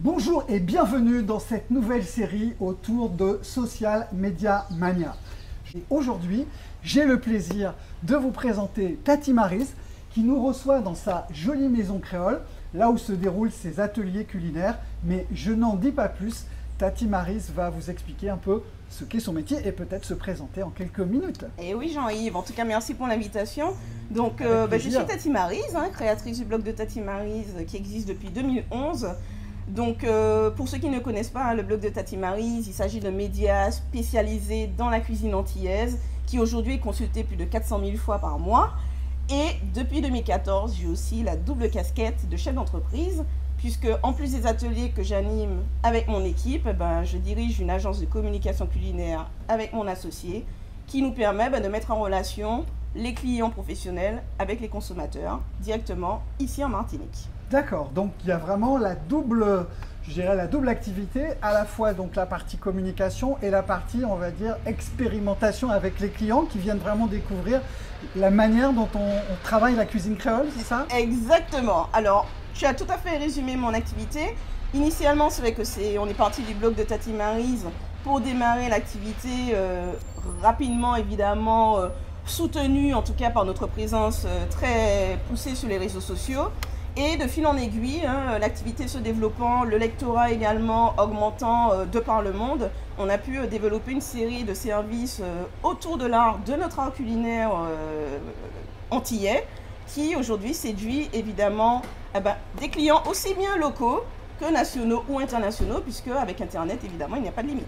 Bonjour et bienvenue dans cette nouvelle série autour de Social Media Mania. Et aujourd'hui, j'ai le plaisir de vous présenter Tati Maryse qui nous reçoit dans sa jolie maison créole, là où se déroulent ses ateliers culinaires. Mais je n'en dis pas plus, Tati Maryse va vous expliquer un peu ce qu'est son métier et peut-être se présenter en quelques minutes. Et oui Jean-Yves, en tout cas merci pour l'invitation. Donc je suis Tati Maryse, créatrice du blog de Tati Maryse qui existe depuis 2011. Donc pour ceux qui ne connaissent pas le blog de Tati Maryse, il s'agit d'un média spécialisé dans la cuisine antillaise qui aujourd'hui est consulté plus de 400 000 fois par mois. Et depuis 2014, j'ai aussi la double casquette de chef d'entreprise puisque en plus des ateliers que j'anime avec mon équipe, je dirige une agence de communication culinaire avec mon associé qui nous permet de mettre en relation les clients professionnels avec les consommateurs directement ici en Martinique. D'accord, donc il y a vraiment la double activité, à la fois donc la partie communication et la partie, on va dire, expérimentation avec les clients qui viennent vraiment découvrir la manière dont on travaille la cuisine créole, c'est ça? Exactement. Alors, tu as tout à fait résumé mon activité. Initialement, c'est vrai que on est parti du blog de Tati Maryse pour démarrer l'activité rapidement, évidemment, soutenue en tout cas par notre présence très poussée sur les réseaux sociaux. Et de fil en aiguille, l'activité se développant, le lectorat également augmentant de par le monde, on a pu développer une série de services autour de l'art, de notre art culinaire antillais, qui aujourd'hui séduit évidemment des clients aussi bien locaux que nationaux ou internationaux, puisque avec Internet, évidemment, il n'y a pas de limite.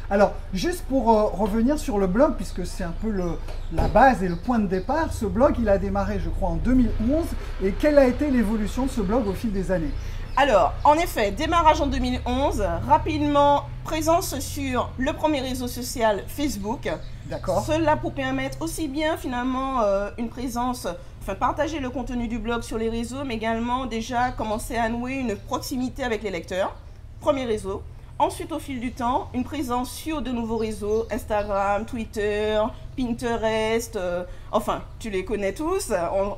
Alors, juste pour revenir sur le blog, puisque c'est un peu la base et le point de départ, ce blog, il a démarré, je crois, en 2011. Et quelle a été l'évolution de ce blog au fil des années? Alors, en effet, démarrage en 2011, rapidement présence sur le premier réseau social Facebook. D'accord. Cela pour permettre aussi bien finalement une présence, partager le contenu du blog sur les réseaux, mais également déjà commencer à nouer une proximité avec les lecteurs. Premier réseau. Ensuite, au fil du temps, une présence sur de nouveaux réseaux, Instagram, Twitter, Pinterest, tu les connais tous.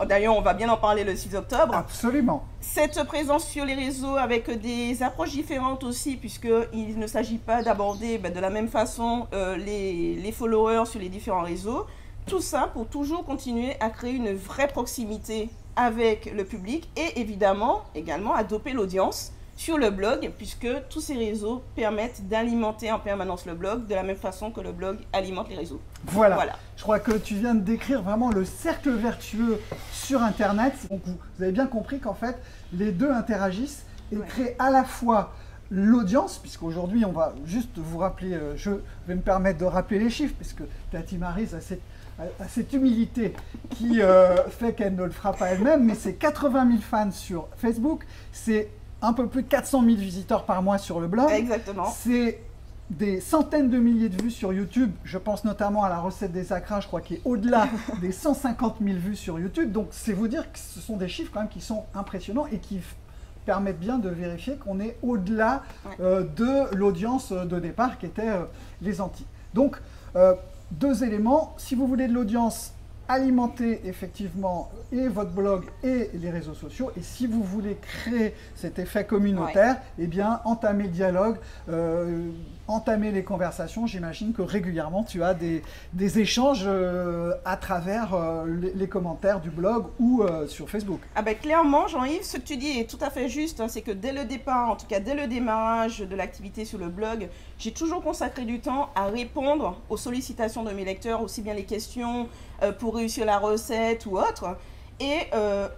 D'ailleurs, on va bien en parler le 6 octobre. Absolument. Cette présence sur les réseaux avec des approches différentes aussi, puisqu'il ne s'agit pas d'aborder de la même façon les followers sur les différents réseaux. Tout ça pour toujours continuer à créer une vraie proximité avec le public et évidemment également à doper l'audience sur le blog, puisque tous ces réseaux permettent d'alimenter en permanence le blog de la même façon que le blog alimente les réseaux. Voilà. Je crois que tu viens de décrire vraiment le cercle vertueux sur Internet. Donc vous avez bien compris qu'en fait, les deux interagissent et créent à la fois l'audience, puisqu'aujourd'hui, on va juste vous rappeler, je vais me permettre de rappeler les chiffres, puisque Tati Maryse a cette humilité qui fait qu'elle ne le fera pas elle-même, mais c'est 80 000 fans sur Facebook, c'est un peu plus de 400 000 visiteurs par mois sur le blog. Exactement. C'est des centaines de milliers de vues sur YouTube. Je pense notamment à la recette des acras, je crois qu'il est au-delà des 150 000 vues sur YouTube. Donc c'est vous dire que ce sont des chiffres quand même qui sont impressionnants et qui permettent bien de vérifier qu'on est au-delà de l'audience de départ qui était les Antilles. Donc deux éléments, si vous voulez de l'audience, alimenter effectivement et votre blog et les réseaux sociaux, et si vous voulez créer cet effet communautaire, eh bien entamer le dialogue, entamer les conversations. J'imagine que régulièrement tu as des échanges à travers les commentaires du blog ou sur Facebook. Clairement Jean-Yves, ce que tu dis est tout à fait juste, c'est que dès le départ, en tout cas dès le démarrage de l'activité sur le blog, j'ai toujours consacré du temps à répondre aux sollicitations de mes lecteurs, aussi bien les questions pour réussir la recette ou autre. Et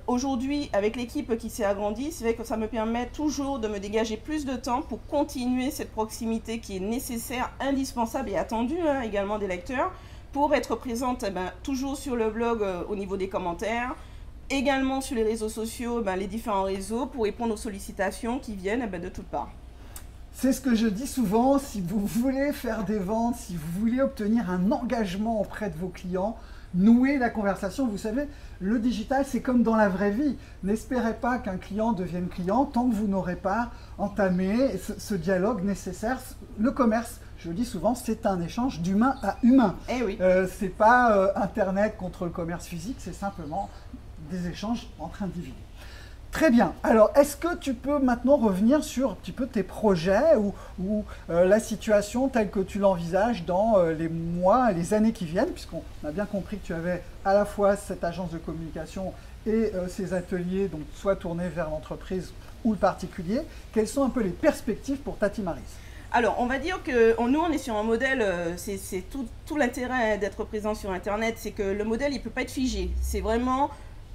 aujourd'hui, avec l'équipe qui s'est agrandie, c'est vrai que ça me permet toujours de me dégager plus de temps pour continuer cette proximité qui est nécessaire, indispensable et attendue également des lecteurs, pour être présente toujours sur le blog au niveau des commentaires, également sur les réseaux sociaux, les différents réseaux, pour répondre aux sollicitations qui viennent de toutes parts. C'est ce que je dis souvent, si vous voulez faire des ventes, si vous voulez obtenir un engagement auprès de vos clients, nouer la conversation. Vous savez, le digital, c'est comme dans la vraie vie. N'espérez pas qu'un client devienne client tant que vous n'aurez pas entamé ce dialogue nécessaire. Le commerce, je le dis souvent, c'est un échange d'humain à humain. Eh oui. C'est pas Internet contre le commerce physique, c'est simplement des échanges entre individus. Très bien. Alors, est-ce que tu peux maintenant revenir sur un petit peu tes projets ou la situation telle que tu l'envisages dans les mois et les années qui viennent, puisqu'on a bien compris que tu avais à la fois cette agence de communication et ces ateliers, donc soit tournés vers l'entreprise ou le particulier. Quelles sont un peu les perspectives pour Tati Maryse? Alors, on va dire que nous, on est sur un modèle, c'est tout l'intérêt d'être présent sur Internet, c'est que le modèle, il ne peut pas être figé. C'est vraiment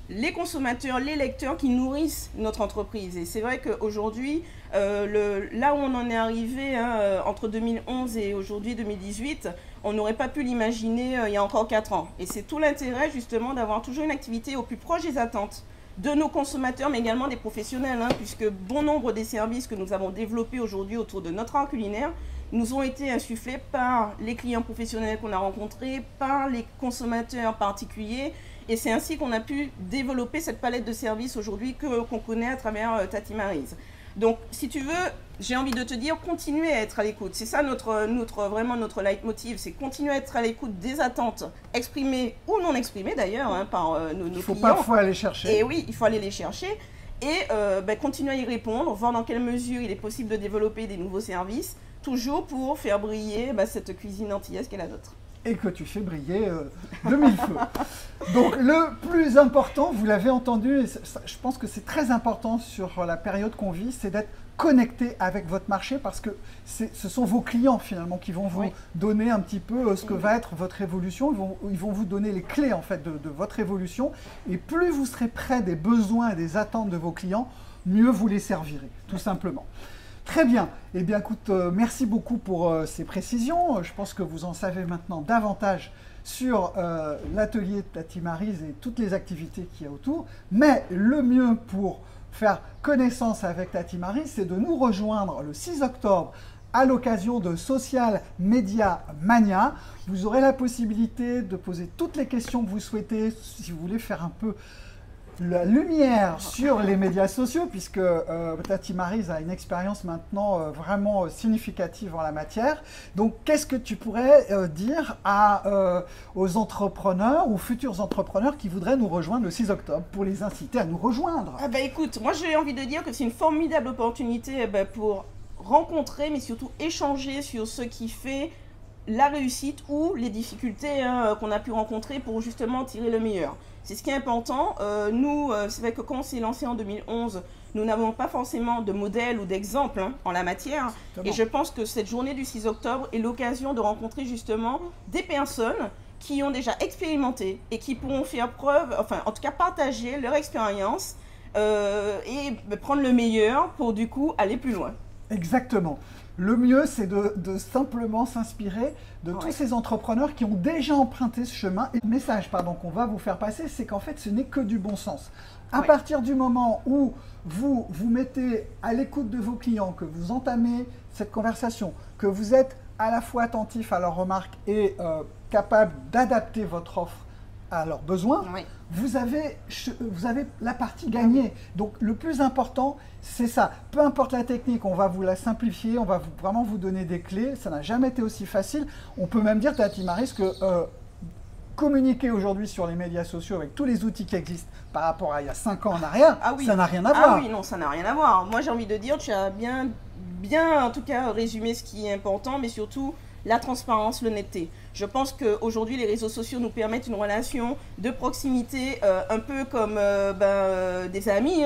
les consommateurs, les lecteurs qui nourrissent notre entreprise. Et c'est vrai qu'aujourd'hui, là où on en est arrivé entre 2011 et aujourd'hui 2018, on n'aurait pas pu l'imaginer il y a encore 4 ans. Et c'est tout l'intérêt justement d'avoir toujours une activité au plus proche des attentes de nos consommateurs, mais également des professionnels, puisque bon nombre des services que nous avons développés aujourd'hui autour de notre art culinaire nous ont été insufflés par les clients professionnels qu'on a rencontrés, par les consommateurs particuliers. Et c'est ainsi qu'on a pu développer cette palette de services aujourd'hui qu'on connaît à travers Tati Maryse. Donc, si tu veux, j'ai envie de te dire, continuez à être à l'écoute. C'est ça vraiment notre leitmotiv, c'est continuer à être à l'écoute des attentes exprimées ou non exprimées d'ailleurs par nos clients. Il faut parfois aller chercher. Et oui, il faut aller les chercher et continuer à y répondre, voir dans quelle mesure il est possible de développer des nouveaux services, toujours pour faire briller cette cuisine antillaise qu'est la nôtre. Et que tu fais briller de mille feux. Donc le plus important, vous l'avez entendu, et je pense que c'est très important sur la période qu'on vit, c'est d'être connecté avec votre marché parce que ce sont vos clients finalement qui vont vous donner un petit peu ce que va être votre évolution. Ils vont vous donner les clés en fait de votre évolution. Et plus vous serez près des besoins et des attentes de vos clients, mieux vous les servirez, tout simplement. Très bien. Eh bien, écoute, merci beaucoup pour ces précisions. Je pense que vous en savez maintenant davantage sur l'atelier de Tati Maryse et toutes les activités qu'il y a autour. Mais le mieux pour faire connaissance avec Tati Maryse, c'est de nous rejoindre le 6 octobre à l'occasion de Social Media Mania. Vous aurez la possibilité de poser toutes les questions que vous souhaitez si vous voulez faire un peu la lumière sur les médias sociaux, puisque Tati Maryse a une expérience maintenant vraiment significative en la matière. Donc, qu'est-ce que tu pourrais dire aux entrepreneurs ou futurs entrepreneurs qui voudraient nous rejoindre le 6 octobre pour les inciter à nous rejoindre? Écoute, moi j'ai envie de dire que c'est une formidable opportunité pour rencontrer, mais surtout échanger sur ce qui fait la réussite ou les difficultés qu'on a pu rencontrer pour justement tirer le meilleur. C'est ce qui est important. Nous, c'est vrai que quand on s'est lancé en 2011, nous n'avons pas forcément de modèle ou d'exemple en la matière. Et je pense que cette journée du 6 octobre est l'occasion de rencontrer justement des personnes qui ont déjà expérimenté et qui pourront faire preuve, enfin en tout cas partager leur expérience et prendre le meilleur pour du coup aller plus loin. Exactement. Le mieux, c'est de simplement s'inspirer de tous ces entrepreneurs qui ont déjà emprunté ce chemin. Et le message qu'on va vous faire passer, c'est qu'en fait, ce n'est que du bon sens. À partir du moment où vous vous mettez à l'écoute de vos clients, que vous entamez cette conversation, que vous êtes à la fois attentif à leurs remarques et capable d'adapter votre offre à leurs besoins, vous avez la partie gagnée. Donc le plus important, c'est ça. Peu importe la technique, on va vous la simplifier, on va vraiment vous donner des clés. Ça n'a jamais été aussi facile. On peut même dire, Tati Maryse, que communiquer aujourd'hui sur les médias sociaux avec tous les outils qui existent par rapport à il y a 5 ans en arrière, ça n'a rien à voir. Ah oui, non, ça n'a rien à voir. Moi, j'ai envie de dire, tu as bien en tout cas résumé ce qui est important, mais surtout la transparence, l'honnêteté. Je pense qu'aujourd'hui, les réseaux sociaux nous permettent une relation de proximité un peu comme des amis,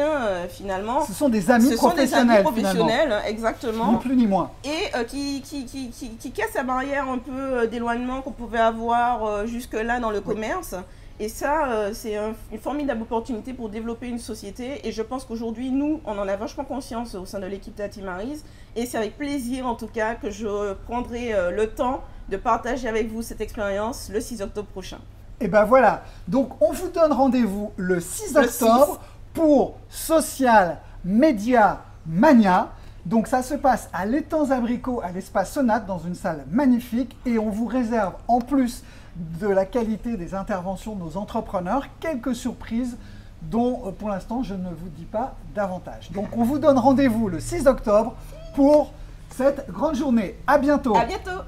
finalement. Ce sont des amis professionnels, exactement. Ni plus ni moins. Et qui cassent la barrière un peu d'éloignement qu'on pouvait avoir jusque-là dans le commerce. Et ça, c'est une formidable opportunité pour développer une société. Et je pense qu'aujourd'hui, nous, on en a vachement conscience au sein de l'équipe Tati Maryse. Et c'est avec plaisir, en tout cas, que je prendrai le temps de partager avec vous cette expérience le 6 octobre prochain. Et ben voilà. Donc, on vous donne rendez-vous le 6 octobre pour Social Media Mania. Donc, ça se passe à l'Étangs Abricots, à l'espace Sonate, dans une salle magnifique. Et on vous réserve, en plus de la qualité des interventions de nos entrepreneurs, quelques surprises dont, pour l'instant, je ne vous dis pas davantage. Donc, on vous donne rendez-vous le 6 octobre pour cette grande journée. À bientôt. À bientôt.